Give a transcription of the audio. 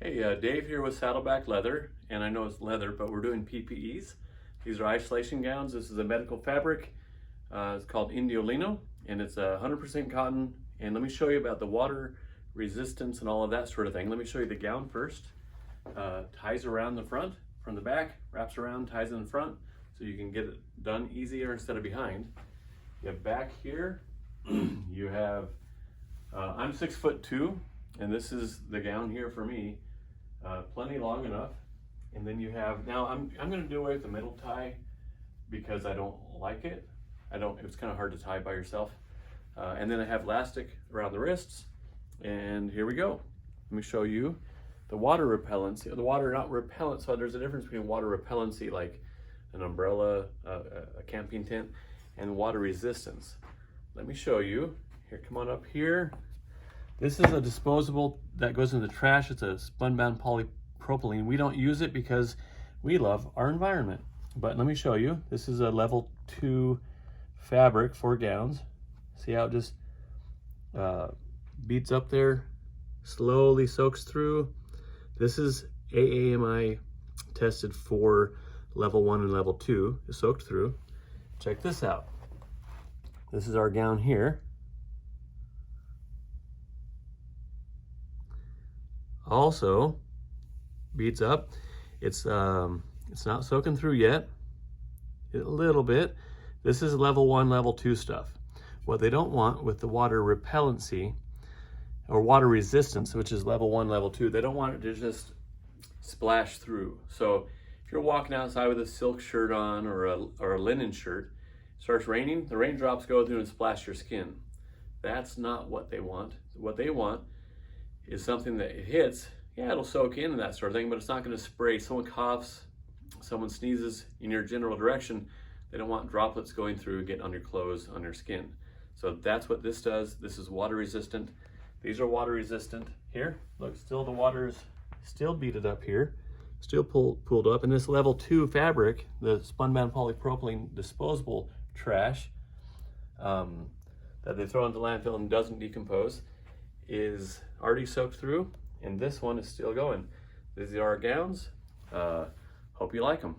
Hey, Dave here with Saddleback Leather, and I know it's leather, but we're doing PPEs. These are isolation gowns. This is a medical fabric. It's called Indiolino, and it's 100% cotton. And let me show you about the water resistance and all of that sort of thing. Let me show you the gown first. Ties around the front from the back, wraps around, ties in the front, so you can get it done easier instead of behind. You have back here, you have, I'm 6'2", and this is the gown here for me. Plenty long enough. And then you have, now I'm going to do away with the middle tie because I don't like it. It's kind of hard to tie by yourself. And then I have elastic around the wrists. And here we go. Let me show you the water repellency. The water not repellent, so there's a difference between water repellency like an umbrella, a camping tent, and water resistance. Let me show you. Here, come on up here. This is a disposable that goes in the trash. It's a spun-bound polypropylene. We don't use it because we love our environment. But let me show you. This is a level 2 fabric for gowns. See how it just beats up there, slowly soaks through. This is AAMI tested for level 1 and level 2. It's soaked through. Check this out. This is our gown here. Also beats up. It's not soaking through yet, a little bit. This is level 1, level 2 stuff. What they don't want with the water repellency or water resistance, which is level 1, level 2, they don't want it to just splash through. So if you're walking outside with a silk shirt on or a linen shirt, it starts raining, the raindrops go through and splash your skin. That's not what they want. What they want is something that it hits, yeah, it'll soak in and that sort of thing, but it's not going to spray. Someone coughs, someone sneezes in your general direction, they don't want droplets going through and getting on your clothes, on your skin. So that's what this does. This is water resistant. These are water resistant. Here, look, still the water's still beaded up here, still pulled up. And this level 2 fabric, the spun-bound polypropylene disposable trash that they throw into landfill and doesn't decompose, is already soaked through, and this one is still going. These are our gowns. Hope you like them.